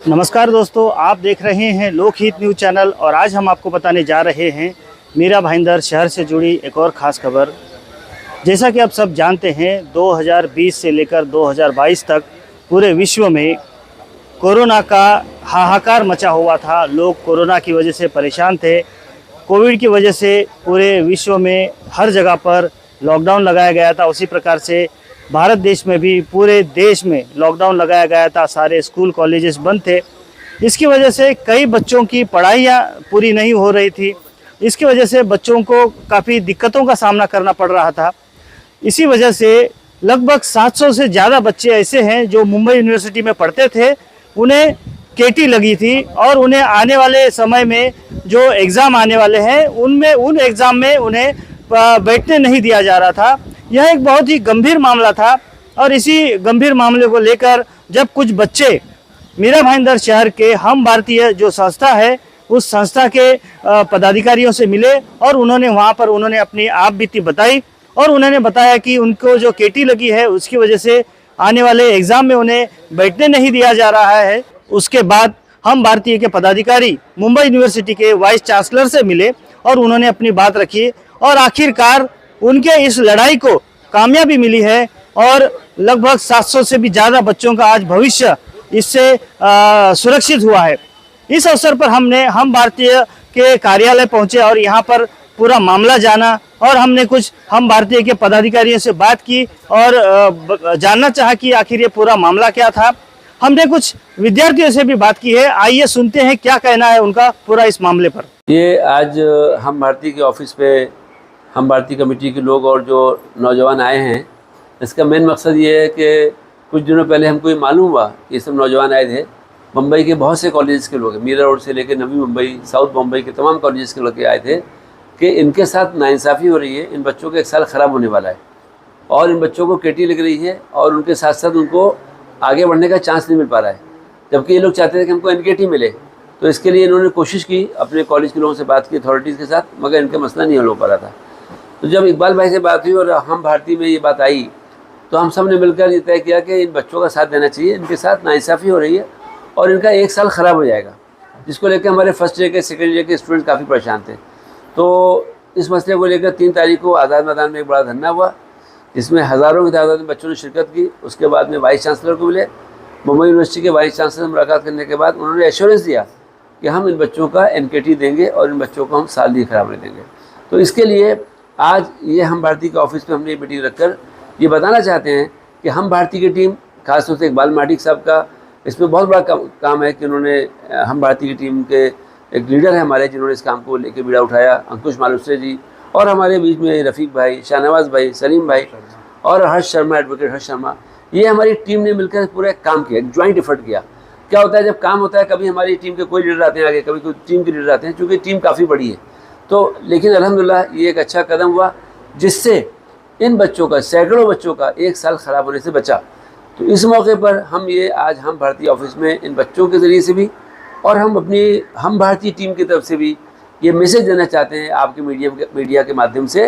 नमस्कार दोस्तों, आप देख रहे हैं लोकहित न्यूज़ चैनल और आज हम आपको बताने जा रहे हैं मीरा भाईंदर शहर से जुड़ी एक और ख़ास खबर। जैसा कि आप सब जानते हैं 2020 से लेकर 2022 तक पूरे विश्व में कोरोना का हाहाकार मचा हुआ था। लोग कोरोना की वजह से परेशान थे। कोविड की वजह से पूरे विश्व में हर जगह पर लॉकडाउन लगाया गया था। उसी प्रकार से भारत देश में भी पूरे देश में लॉकडाउन लगाया गया था। सारे स्कूल कॉलेजेस बंद थे। इसकी वजह से कई बच्चों की पढ़ाइयाँ पूरी नहीं हो रही थी। इसकी वजह से बच्चों को काफ़ी दिक्कतों का सामना करना पड़ रहा था। इसी वजह से लगभग 700 से ज़्यादा बच्चे ऐसे हैं जो मुंबई यूनिवर्सिटी में पढ़ते थे, उन्हें केटी लगी थी और उन्हें आने वाले समय में जो एग्ज़ाम आने वाले हैं उन एग्ज़ाम में उन्हें बैठने नहीं दिया जा रहा था। यह एक बहुत ही गंभीर मामला था और इसी गंभीर मामले को लेकर जब कुछ बच्चे मीरा भाईंदर शहर के हम भारतीय जो संस्था है उस संस्था के पदाधिकारियों से मिले और उन्होंने अपनी आप बीती बताई और उन्होंने बताया कि उनको जो केटी लगी है उसकी वजह से आने वाले एग्ज़ाम में उन्हें बैठने नहीं दिया जा रहा है। उसके बाद हम भारतीय के पदाधिकारी मुंबई यूनिवर्सिटी के वाइस चांसलर से मिले और उन्होंने अपनी बात रखी और आखिरकार उनके इस लड़ाई को कामयाबी मिली है और लगभग 700 से भी ज़्यादा बच्चों का आज भविष्य इससे सुरक्षित हुआ है। इस अवसर पर हम भारतीय के कार्यालय पहुंचे और यहाँ पर पूरा मामला जाना और हमने कुछ हम भारतीय के पदाधिकारियों से बात की और जानना चाहा कि आखिर ये पूरा मामला क्या था। हमने कुछ विद्यार्थियों से भी बात की है। आइए सुनते हैं क्या कहना है उनका पूरा इस मामले पर। ये आज हम भारतीय के ऑफिस पे हम भारतीय कमेटी के लोग और जो नौजवान आए हैं, इसका मेन मकसद ये है कि कुछ दिनों पहले हमको ये मालूम हुआ कि ये सब नौजवान आए थे। मुंबई के बहुत से कॉलेजेस के लोग, मीरा रोड से लेकर नवी मुंबई, साउथ मुंबई के तमाम कॉलेजेस के लोग आए थे कि इनके साथ नाइंसाफ़ी हो रही है, इन बच्चों का एक साल ख़राब होने वाला है और इन बच्चों को केटी लग रही है और उनके साथ साथ उनको आगे बढ़ने का चांस नहीं मिल पा रहा है, जबकि ये लोग चाहते थे कि हमको एनकेटी मिले। तो इसके लिए इन्होंने कोशिश की, अपने कॉलेज के लोगों से बात की, अथॉरिटीज़ के साथ, मगर इनका मसला नहीं हल हो पा रहा था। तो जब इकबाल भाई से बात हुई और हम भारतीय में ये बात आई तो हम सब ने मिलकर ये तय किया कि इन बच्चों का साथ देना चाहिए। इनके साथ नाइंसाफ़ी हो रही है और इनका एक साल ख़राब हो जाएगा, जिसको लेकर हमारे फर्स्ट ईयर के सेकेंड ईयर के स्टूडेंट काफ़ी परेशान थे। तो इस मसले को लेकर 3 तारीख को आज़ाद मैदान में एक बड़ा धरना हुआ, जिसमें हज़ारों की तादाद में बच्चों ने शिरकत की। उसके बाद में वाइस चांसलर को मिले, मुंबई यूनिवर्सिटी के वाइस चांसलर से मुलाकात करने के बाद उन्होंने एश्योरेंस दिया कि हम इन बच्चों का एनकेटी देंगे और इन बच्चों को हम साल भी खराब नहीं देंगे। तो इसके लिए आज ये हम भारतीय के ऑफिस में हमने ये मीटिंग रखकर ये बताना चाहते हैं कि हम भारतीय की टीम, खासतौर से इकबाल माटिक साहब का इसमें बहुत बड़ा काम है कि उन्होंने हम भारतीय की टीम के एक लीडर है हमारे, जिन्होंने इस काम को लेकर बीड़ा उठाया, अंकुश मालुसरे जी, और हमारे बीच में रफ़ीक भाई, शाहनवाज़ भाई, सलीम भाई और हर्ष शर्मा, एडवोकेट हर्ष शर्मा। ये हमारी टीम ने मिलकर पूरा काम किया, एक ज्वाइंट एफर्ट किया। क्या होता है जब काम होता है, कभी हमारी टीम के कोई लीडर आते हैं आगे, कभी कोई टीम के लीडर आते हैं, चूँकि टीम काफ़ी बड़ी है। तो लेकिन अल्हम्दुलिल्लाह ये एक अच्छा कदम हुआ जिससे इन बच्चों का, सैकड़ों बच्चों का एक साल ख़राब होने से बचा। तो इस मौके पर हम ये आज हम भारतीय ऑफिस में इन बच्चों के ज़रिए से भी और हम भारतीय टीम की तरफ से भी ये मैसेज देना चाहते हैं आपके मीडिया के माध्यम से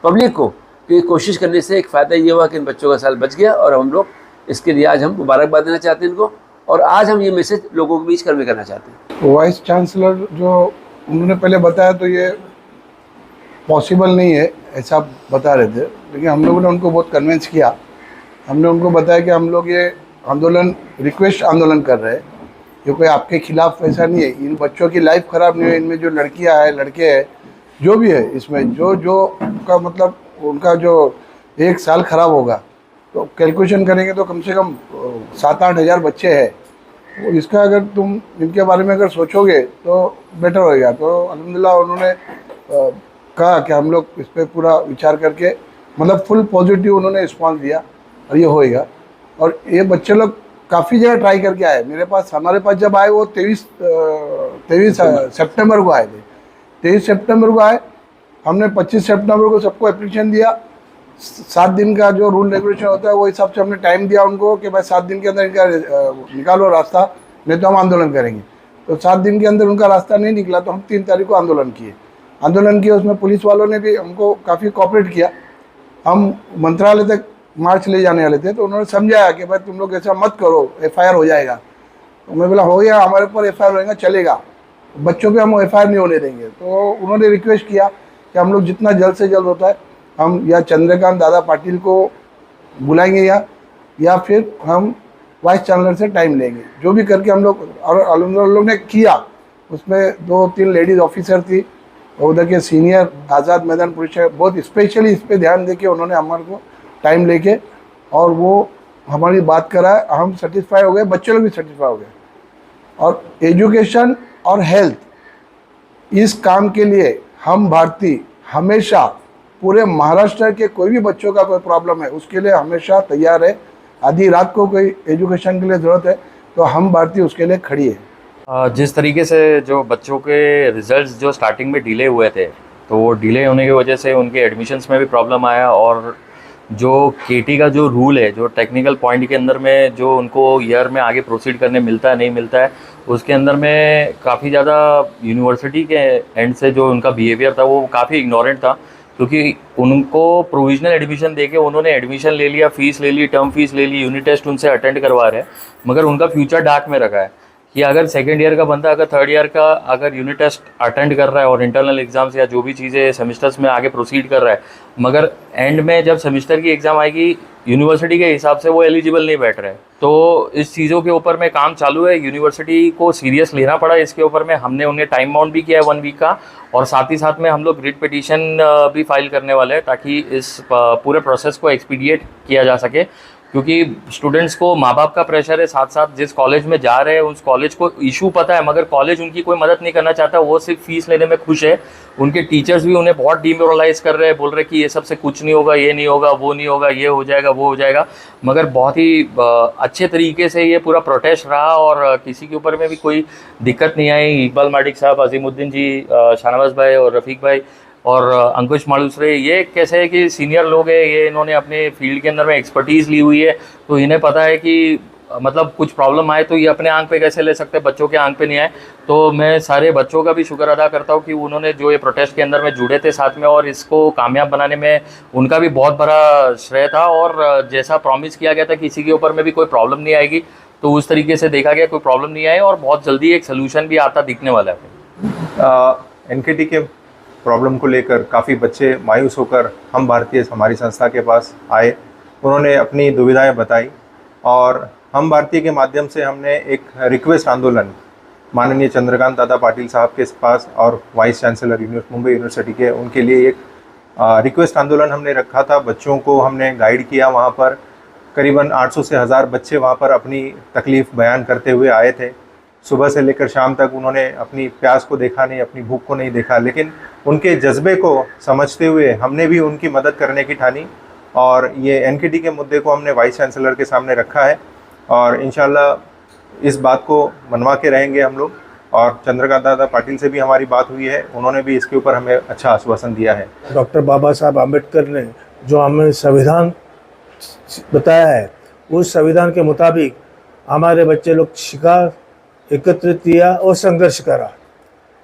पब्लिक को कि कोशिश करने से एक फ़ायदा ये हुआ कि इन बच्चों का साल बच गया और हम लोग इसके लिए आज हम मुबारकबाद देना चाहते हैं इनको, और आज हम ये मैसेज लोगों के बीच कन्वे करना चाहते हैं। वाइस चांसलर जो उन्होंने पहले बताया तो ये पॉसिबल नहीं है ऐसा बता रहे थे, लेकिन हम लोगों ने उनको बहुत कन्विंस किया। हमने उनको बताया कि हम लोग ये आंदोलन रिक्वेस्ट आंदोलन कर रहे हैं, ये कोई आपके खिलाफ ऐसा नहीं है। इन बच्चों की लाइफ ख़राब नहीं है, इनमें जो लड़कियां हैं, लड़के हैं, जो भी है इसमें जो का मतलब उनका जो एक साल ख़राब होगा, तो कैलकुलेशन करेंगे तो कम से कम 7-8 हज़ार बच्चे हैं। इसका अगर तुम इनके बारे में अगर सोचोगे तो बेटर होएगा। तो अल्हम्दुलिल्लाह उन्होंने कहा कि हम लोग इस पर पूरा विचार करके, मतलब फुल पॉजिटिव उन्होंने रिस्पॉन्स दिया और ये होएगा। और ये बच्चे लोग काफ़ी जगह ट्राई करके आए। हमारे पास जब आए वो 23 सितंबर को आए थे। 23 सितंबर को आए, हमने 25 सितंबर को सबको एप्लीकेशन दिया। 7 दिन का जो रूल रेगुलेशन होता है वो हिसाब से हमने टाइम दिया उनको कि भाई 7 दिन के अंदर इनका निकालो रास्ता, नहीं तो हम आंदोलन करेंगे। तो 7 दिन के अंदर उनका रास्ता नहीं निकला तो हम 3 तारीख को आंदोलन किए। उसमें पुलिस वालों ने भी हमको काफ़ी कोऑपरेट किया। हम मंत्रालय तक मार्च ले जाने वाले थे तो उन्होंने समझाया कि भाई तुम लोग ऐसा मत करो, FIR हो जाएगा। तो मैं बोला हो गया, हमारे ऊपर FIR रहेगा चलेगा, बच्चों पे हम FIR नहीं होने देंगे। तो उन्होंने रिक्वेस्ट किया कि हम लोग जितना जल्द से जल्द होता है हम या चंद्रकांत दादा पाटिल को बुलाएंगे या फिर हम वाइस चांसलर से टाइम लेंगे, जो भी करके हम लोग। और अलहमदुलिल्लाह लोग ने किया। उसमें 2-3 लेडीज़ ऑफिसर थी और उधर के सीनियर आज़ाद मैदान पुलिस बहुत स्पेशली इस पर ध्यान देके उन्होंने हमारे को टाइम लेके और वो हमारी बात कराए, हम सेटिस्फाई हो गए, बच्चे लोग भी सेटिस्फाई हो गए। और एजुकेशन और हेल्थ इस काम के लिए हम भारतीय हमेशा पूरे महाराष्ट्र के कोई भी बच्चों का कोई प्रॉब्लम है उसके लिए हमेशा तैयार है। आधी रात को कोई एजुकेशन के लिए ज़रूरत है तो हम भारतीय उसके लिए खड़ी है। जिस तरीके से जो बच्चों के रिजल्ट्स जो स्टार्टिंग में डिले हुए थे, तो वो डिले होने की वजह से उनके एडमिशन्स में भी प्रॉब्लम आया। और जो केटी का जो रूल है, जो टेक्निकल पॉइंट के अंदर में जो उनको ईयर में आगे प्रोसीड करने मिलता है नहीं मिलता है, उसके अंदर में काफ़ी ज़्यादा यूनिवर्सिटी के एंड से जो उनका बिहेवियर था वो काफ़ी इग्नोरेंट था। क्योंकि उनको प्रोविजनल एडमिशन देके उन्होंने एडमिशन ले लिया, फ़ीस ले ली, टर्म फीस ले ली, यूनिट टेस्ट उनसे अटेंड करवा रहे हैं, मगर उनका फ्यूचर डार्क में रखा है कि अगर सेकेंड ईयर का बंदा अगर थर्ड ईयर का अगर यूनिट टेस्ट अटेंड कर रहा है और इंटरनल एग्जाम्स या जो भी चीज़ें सेमिस्टर्स में आगे प्रोसीड कर रहा है, मगर एंड में जब सेमिस्टर की एग्ज़ाम आएगी यूनिवर्सिटी के हिसाब से वो एलिजिबल नहीं बैठ रहे। तो इस चीज़ों के ऊपर में काम चालू है, यूनिवर्सिटी को सीरियस लेना पड़ा इसके ऊपर में। हमने उन्हें टाइम बाउंड भी किया है 1 वीक का, और साथ ही साथ में हम लोग रिट पिटीशन भी फाइल करने वाले हैं ताकि इस पूरे प्रोसेस को एक्सपीडिएट किया जा सके। क्योंकि स्टूडेंट्स को माँ बाप का प्रेशर है, साथ साथ जिस कॉलेज में जा रहे हैं उस कॉलेज को इशू पता है, मगर कॉलेज उनकी कोई मदद नहीं करना चाहता, वो सिर्फ फीस लेने में खुश है। उनके टीचर्स भी उन्हें बहुत डिमोरलाइज कर रहे हैं, बोल रहे हैं कि ये सबसे कुछ नहीं होगा, ये नहीं होगा, वो नहीं होगा, ये हो जाएगा, वो हो जाएगा। मगर बहुत ही अच्छे तरीके से ये पूरा प्रोटेस्ट रहा और किसी के ऊपर में भी कोई दिक्कत नहीं आई। इकबाल माडिक साहब, अजीमुद्दीन जी, शाहनवाज भाई और रफ़ीक भाई और अंकुश मालूसरे, ये कैसे है कि सीनियर लोग हैं, ये इन्होंने अपने फील्ड के अंदर में एक्सपर्टीज़ ली हुई है, तो इन्हें पता है कि मतलब कुछ प्रॉब्लम आए तो ये अपने आंख पे कैसे ले सकते हैं, बच्चों के आंख पे नहीं आए। तो मैं सारे बच्चों का भी शुक्र अदा करता हूँ कि उन्होंने जो ये प्रोटेस्ट के अंदर में जुड़े थे साथ में, और इसको कामयाब बनाने में उनका भी बहुत बड़ा श्रेय था। और जैसा प्रॉमिस किया गया था किसी के ऊपर में भी कोई प्रॉब्लम नहीं आएगी, तो उस तरीके से देखा गया, कोई प्रॉब्लम नहीं आई और बहुत जल्दी एक सोल्यूशन भी आता दिखने वाला है। NKT के प्रॉब्लम को लेकर काफ़ी बच्चे मायूस होकर हम भारतीय हमारी संस्था के पास आए, उन्होंने अपनी दुविधाएं बताई और हम भारतीय के माध्यम से हमने एक रिक्वेस्ट आंदोलन माननीय चंद्रकांत दादा पाटिल साहब के पास और वाइस चांसलर मुंबई यूनिवर्सिटी के उनके लिए एक रिक्वेस्ट आंदोलन हमने रखा था। बच्चों को हमने गाइड किया, वहाँ पर करीबन 800 से 1000 बच्चे वहाँ पर अपनी तकलीफ़ बयान करते हुए आए थे। सुबह से लेकर शाम तक उन्होंने अपनी प्यास को देखा नहीं, अपनी भूख को नहीं देखा, लेकिन उनके जज्बे को समझते हुए हमने भी उनकी मदद करने की ठानी और ये NKT के मुद्दे को हमने वाइस चांसलर के सामने रखा है और इंशाल्लाह इस बात को मनवा के रहेंगे हम लोग। और चंद्रकांत दादा पाटिल से भी हमारी बात हुई है, उन्होंने भी इसके ऊपर हमें अच्छा आश्वासन दिया है। डॉक्टर बाबा साहब आम्बेडकर ने जो हमें संविधान बताया है, उस संविधान के मुताबिक हमारे बच्चे लोग शिकार एकत्रित किया और संघर्ष करा,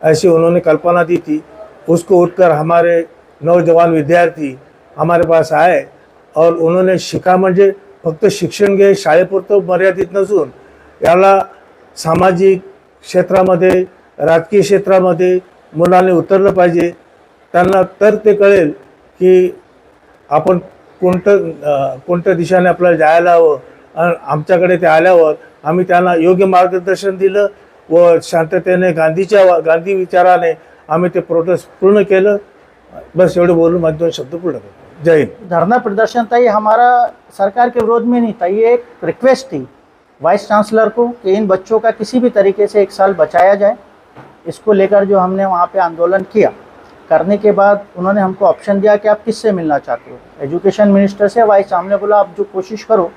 ऐसी उन्होंने कल्पना दी थी। उसको उठकर हमारे नौजवान विद्यार्थी हमारे पास आए और उन्होंने शिका म्हणजे फक्त शिक्षण घे शाळेपुरतं मर्यादित नसून याला सामाजिक क्षेत्रामध्ये, राजकीय क्षेत्रामध्ये मुलांनी उतरलं पाहिजे, त्यांना तर ते कळेल की आपण कोणत्या दिशेने आपल्याला जायला हवं। आणि आमच्याकडे ते आल्यावर आम्ही त्यांना योग्य मार्गदर्शन दिलं व शांततेने गांधी विचाराने आम्ही ते प्रोटेस्ट पूर्ण केलं। बस एवढं बोलून माझे 2 शब्द पूर्ण करतो। जय हिंद। धरना प्रदर्शन था, ये हमारा सरकार के विरोध में नहीं था, ये एक रिक्वेस्ट थी वाइस चांसलर को कि इन बच्चों का किसी भी तरीके से 1 साल बचाया जाए। इसको लेकर जो हमने वहाँ पे आंदोलन किया, करने के बाद उन्होंने हमको ऑप्शन दिया कि आप किससे मिलना चाहते हो, एजुकेशन मिनिस्टर से। वाइस साहब ने बोला आप जो कोशिश करो।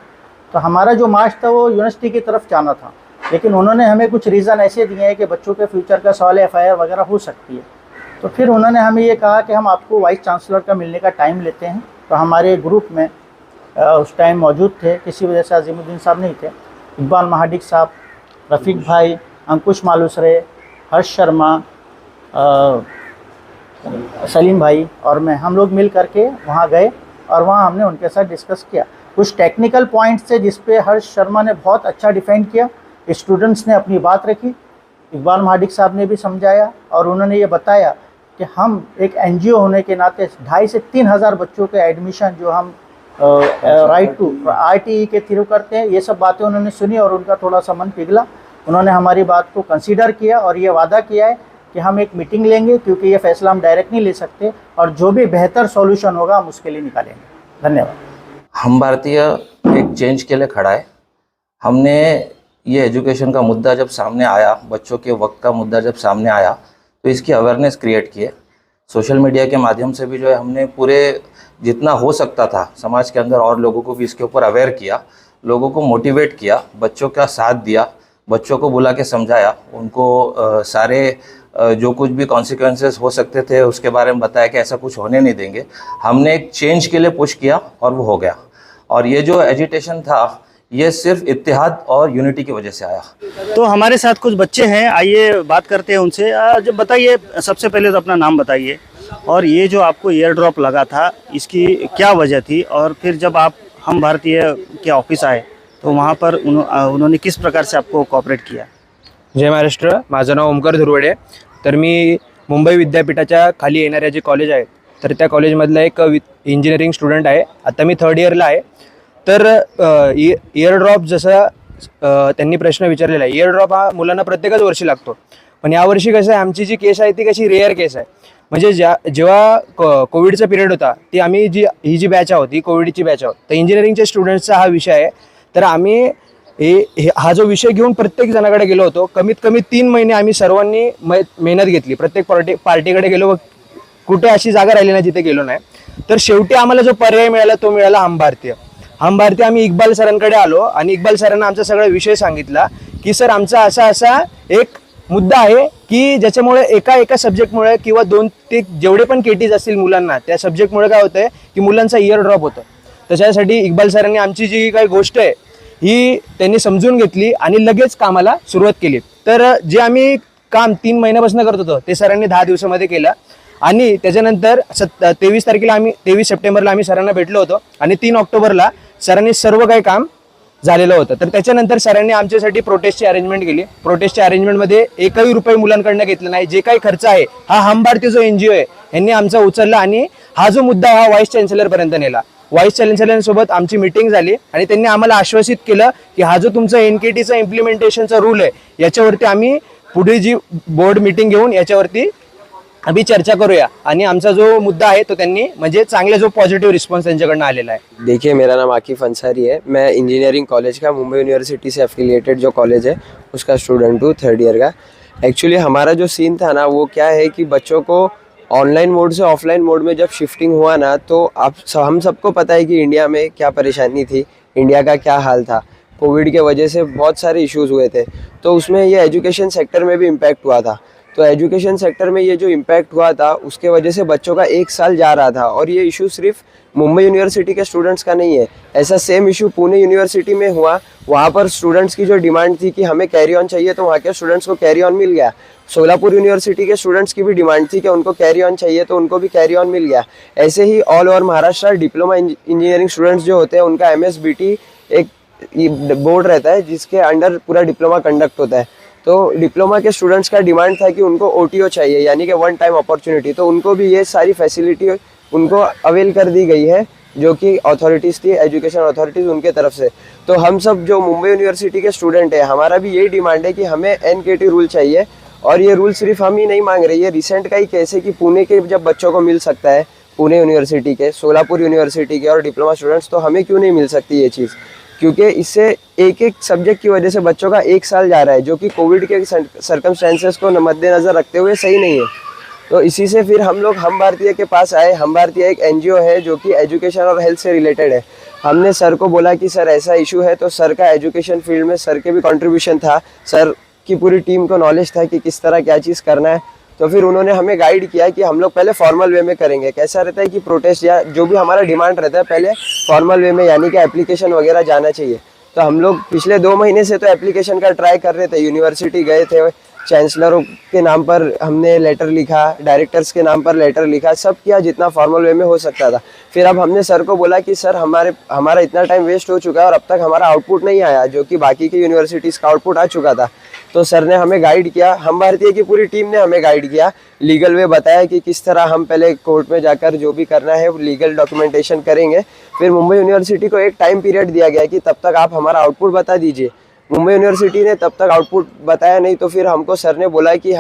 तो हमारा जो मार्च था वो यूनिवर्सिटी की तरफ जाना था, लेकिन उन्होंने हमें कुछ रीज़न ऐसे दिए हैं कि बच्चों के फ्यूचर का सवाल FIR वगैरह हो सकती है। तो फिर उन्होंने हमें ये कहा कि हम आपको वाइस चांसलर का मिलने का टाइम लेते हैं। तो हमारे ग्रुप में उस टाइम मौजूद थे, किसी वजह से अजीमुद्दीन साहब नहीं थे, इकबाल महाडिक साहब, रफ़ीक भाई, अंकुश मालूसरे, हर्ष शर्मा, सलीम भाई और मैं, हम लोग मिल करके वहाँ गए और वहाँ हमने उनके साथ डिस्कस किया कुछ टेक्निकल पॉइंट्स थे जिस पे हर्ष शर्मा ने बहुत अच्छा डिफेंड किया स्टूडेंट्स ने अपनी बात रखी, इकबाल महाडिक साहब ने भी समझाया और उन्होंने ये बताया कि हम एक एनजीओ होने के नाते 2,500 से 3,000 बच्चों के एडमिशन जो हम राइट टू ITE के थ्रू करते हैं, ये सब बातें उन्होंने सुनी और उनका थोड़ा सा मन पिघला। उन्होंने हमारी बात को कंसीडर किया और ये वादा किया है कि हम एक मीटिंग लेंगे, क्योंकि ये फैसला हम डायरेक्ट नहीं ले सकते और जो भी बेहतर सॉल्यूशन होगा हम उसके लिए निकालेंगे। धन्यवाद। हम भारतीय एक चेंज के लिए खड़ा है। हमने ये एजुकेशन का मुद्दा जब सामने आया, बच्चों के वक्त का मुद्दा जब सामने आया, तो इसकी अवेयरनेस क्रिएट की है। सोशल मीडिया के माध्यम से भी जो है हमने पूरे जितना हो सकता था समाज के अंदर और लोगों को भी इसके ऊपर अवेयर किया, लोगों को मोटिवेट किया, बच्चों का साथ दिया, बच्चों को बुला के समझाया, उनको सारे जो कुछ भी कॉन्सिक्वेंसेस हो सकते थे उसके बारे में बताया कि ऐसा कुछ होने नहीं देंगे। हमने एक चेंज के लिए पुश किया और वो हो गया। और ये जो एजिटेशन था ये सिर्फ इत्तेहाद और यूनिटी की वजह से आया। तो हमारे साथ कुछ बच्चे हैं, आइए बात करते हैं उनसे। जब बताइए, सबसे पहले तो अपना नाम बताइए और ये जो आपको ईयर ड्रॉप लगा था इसकी क्या वजह थी, और फिर जब आप हम भारतीय के ऑफिस आए तो वहाँ पर उन्होंने किस प्रकार से आपको कोऑपरेट किया? जय महाराष्ट्र. माझं नाव ओमकार धुरवडे. तर मी मुंबई विद्यापीठाच्या खाली येणाऱ्या जे कॉलेज आहे तर त्या कॉलेजमधला एक इंजिनिअरिंग स्टुडंट आहे. आता मी 3rd इयरला आहे. तर इयर ड्रॉप जसा त्यांनी प्रश्न विचारलेला आहे, इयर ड्रॉप हा मुलांना प्रत्येकच वर्षी लागतो, पण यावर्षी कसं आहे, आमची जी केस आहे ती कशी रेअर केस आहे. म्हणजे जेव्हा कोविडचा पिरियड होता ती आम्ही ही जी बॅच आहोत ही कोविडची बॅच आहोत, तर इंजिनिअरिंगच्या स्टुडंट्सचा हा विषय आहे. तर आम्ही हा जो विषय घेऊन प्रत्येक जणाकडे गेलो होतो. कमीत कमी 3 महिने आम्ही सर्वांनी मेहनत घेतली. प्रत्येक पार्टीकडे गेलो, कुठे अशी जागा राहिली ना जिथे गेलो नाही. तर शेवटी आम्हाला जो पर्याय मिळाला तो मिळाला हम भारतीय. आम्ही इक्बाल सरांकडे आलो आणि इक्बाल सरांना आमचा सगळा विषय सांगितला की सर आमचा असा एक मुद्दा आहे की ज्याच्यामुळे एका सब्जेक्टमुळे किंवा 2 ते जेवढे पण केटीज असतील मुलांना त्या सब्जेक्टमुळे काय होतंय की मुलांचा इयर ड्रॉप होतो. त्याच्यासाठी इक्बाल सरांनी आमची जी काही गोष्ट आहे ही त्यांनी समजून घेतली आणि लगेच कामाला सुरुवात केली. तर जे आम्ही काम 3 महिन्यापासून करत होतो ते सरांनी 10 दिवसामध्ये केलं आणि त्याच्यानंतर 23 सप्टेंबरला आम्ही सरांना भेटलो होतो आणि 3 ऑक्टोबरला सरांनी सर्व काही काम झालेलं होतं. तर त्याच्यानंतर सरांनी आमच्यासाठी प्रोटेस्टची अरेंजमेंट केली. प्रोटेस्टच्या अरेंजमेंटमध्ये एकही रुपये मुलांकडनं घेतला नाही. जे काही खर्च आहे हा हम भारतीय जो NGO आहे यांनी आमचा उचलला आणि हा जो मुद्दा हा व्हाईस चॅन्सलरपर्यंत नेला. व्हाईस चॅन्सलरसोबत आमची मीटिंग झाली आणि त्यांनी आम्हाला आश्वासित केलं की हा जो तुमचा NKTचा इम्प्लिमेंटेशनचा रूल आहे याच्यावरती आम्ही पुढे जी बोर्ड मीटिंग घेऊन याच्यावरती अभी चर्चा करूया आणि आमचा जो मुद्दा आहे तो त्यांनी म्हणजे चांगला जो पॉजिटिव रिस्पॉन्स त्यांच्याकडनं आलेला आहे. देखिए, मेरा नाम आकिफ अंसारी है. मैं इंजीनियरिंग कॉलेज का मुंबई यूनिवर्सिटी से एफिलिएटेड जो कॉलेज है उसका स्टूडेंट हूँ 3rd ईयर का. एक्चुअली हमारा जो सीन था ना वो क्या है कि बच्चों को ऑनलाइन मोड से ऑफलाइन मोड में जब शिफ्टिंग हुआ ना तो हम सबको पता है कि इंडिया में क्या परेशानी थी, इंडिया का क्या हाल था. कोविड के वजह से बहुत सारे इश्यूज़ हुए थे, तो उसमें ये एजुकेशन सेक्टर में भी इम्पैक्ट हुआ था. तो एजुकेशन सेक्टर में ये जो इम्पैक्ट हुआ था उसके वजह से बच्चों का 1 साल जा रहा था. और ये इशू सिर्फ मुंबई यूनिवर्सिटी के स्टूडेंट्स का नहीं है, ऐसा सेम इशू पुणे यूनिवर्सिटी में हुआ. वहाँ पर स्टूडेंट्स की जो डिमांड थी कि हमें कैरी ऑन चाहिए तो वहाँ के स्टूडेंट्स को कैरी ऑन मिल गया. सोलापुर यूनिवर्सिटी के स्टूडेंट्स की भी डिमांड थी कि उनको कैरी ऑन चाहिए तो उनको भी कैरी ऑन मिल गया. ऐसे ही all over Maharashtra diploma engineering students जो होते हैं उनका MSBT एक बोर्ड रहता है जिसके अंडर पूरा डिप्लोमा कंडक्ट होता है. तो डिप्लोमा के स्टूडेंट्स का डिमांड था कि उनको OTO चाहिए, यानी कि 1 टाइम अपॉर्चुनिटी. तो उनको भी ये सारी फैसिलिटी उनको अवेल कर दी गई है जो कि अथॉरिटीज़ थी, एजुकेशन अथॉरिटीज़ उनके तरफ से. तो हम सब जो मुंबई यूनिवर्सिटी के स्टूडेंट हैं हमारा भी यही डिमांड है कि हमें NKT रूल चाहिए. और ये रूल सिर्फ हम ही नहीं मांग रहे, ये रिसेंट का ही केस है कि पुणे के जब बच्चों को मिल सकता है, पुणे यूनिवर्सिटी के, सोलापुर यूनिवर्सिटी के और डिप्लोमा स्टूडेंट्स, तो हमें क्यों नहीं मिल सकती ये चीज़. क्योंकि इससे एक सब्जेक्ट की वजह से बच्चों का 1 साल जा रहा है जो कि कोविड के सर्कमस्टेंसेस को मद्देनज़र रखते हुए सही नहीं है. तो इसी से फिर हम लोग हम भारतीय के पास आए. हम भारतीय एक NGO है जो कि एजुकेशन और हेल्थ से रिलेटेड है. हमने सर को बोला कि सर ऐसा इशू है, तो सर का एजुकेशन फील्ड में सर के भी कंट्रीब्यूशन था, सर की पूरी टीम को नॉलेज था कि किस तरह क्या चीज़ करना है. तो फिर उन्होंने हमें गाइड किया कि हम लोग पहले फॉर्मल वे में करेंगे. कैसा रहता है कि प्रोटेस्ट या जो भी हमारा डिमांड रहता है पहले फॉर्मल वे में, यानी कि एप्लीकेशन वगैरह जाना चाहिए. तो हम लोग पिछले 2 महीने से तो एप्लीकेशन का ट्राई कर रहे थे, यूनिवर्सिटी गए थे, चांसलरों के नाम पर हमने लेटर लिखा, डायरेक्टर्स के नाम पर लेटर लिखा, सब किया जितना फॉर्मल वे में हो सकता था। फिर अब हमने सर को बोला कि सर हमारा इतना टाइम वेस्ट हो चुका है और अब तक हमारा आउटपुट नहीं आया, जो कि बाकी की यूनिवर्सिटीज़ का आउटपुट आ चुका था। तो सर ने हमें गाइड किया, हम भारतीय की पूरी टीम ने हमें गाइड किया, लीगल वे बताया कि किस तरह हम पहले कोर्ट में जाकर जो भी करना है वो लीगल डॉक्यूमेंटेशन करेंगे। फिर मुंबई यूनिवर्सिटी को एक टाइम पीरियड दिया गया कि तब तक आप हमारा आउटपुट बता दीजिए। मुंबई यूनिवर्सिटी ने तब तक आउटपुट बताया नहीं, तो फिर हमको सर ने बोला कि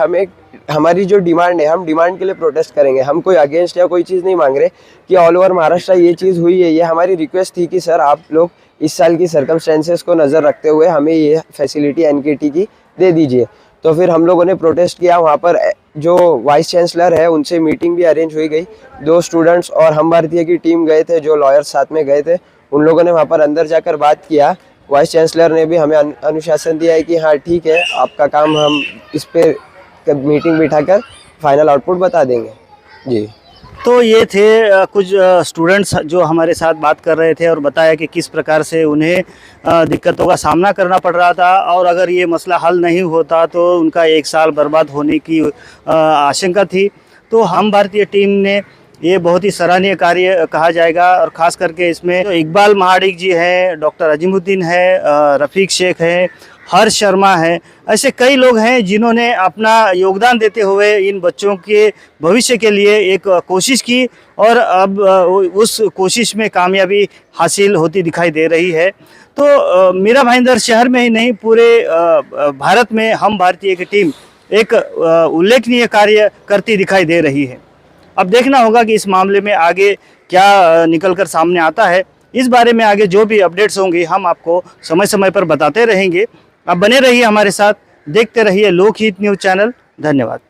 हमारी जो डिमांड है, हम डिमांड के लिए प्रोटेस्ट करेंगे। हम कोई अगेंस्ट या कोई चीज़ नहीं मांग रहे कि ऑल ओवर महाराष्ट्र ये चीज़ हुई है। ये हमारी रिक्वेस्ट थी कि सर आप लोग इस साल की सर्कमस्टेंसेस को नज़र रखते हुए हमें ये फैसिलिटी एनकेटी की दे दीजिए। तो फिर हम लोगों ने प्रोटेस्ट किया। वहाँ पर जो वाइस चांसलर है उनसे मीटिंग भी अरेंज हुई गई। 2 स्टूडेंट्स और हम भारतीय की टीम गए थे, जो लॉयर्स साथ में गए थे, उन लोगों ने वहाँ पर अंदर जाकर बात किया। वाइस चांसलर ने भी हमें अनुशासन दिया है कि हाँ ठीक है, आपका काम हम इस पे मीटिंग बिठाकर फाइनल आउटपुट बता देंगे। जी, तो ये थे कुछ स्टूडेंट्स जो हमारे साथ बात कर रहे थे और बताया कि किस प्रकार से उन्हें दिक्कतों का सामना करना पड़ रहा था, और अगर ये मसला हल नहीं होता तो उनका 1 साल बर्बाद होने की आशंका थी। तो हम भारतीय टीम ने ये बहुत ही सराहनीय कार्य कहा जाएगा, और ख़ास करके इसमें तो इकबाल महाडिक जी हैं, डॉक्टर अजीमुद्दीन है, रफ़ीक शेख है, हर्ष शर्मा है, ऐसे कई लोग हैं जिन्होंने अपना योगदान देते हुए इन बच्चों के भविष्य के लिए एक कोशिश की, और अब उस कोशिश में कामयाबी हासिल होती दिखाई दे रही है। तो मीरा भाईंदर शहर में ही नहीं, पूरे भारत में हम भारतीय की टीम एक उल्लेखनीय कार्य करती दिखाई दे रही है। अब देखना होगा कि इस मामले में आगे क्या निकलकर सामने आता है। इस बारे में आगे जो भी अपडेट्स होंगी हम आपको समय समय पर बताते रहेंगे। अब बने रहिए हमारे साथ, देखते रहिए लोकहित न्यूज़ चैनल। धन्यवाद।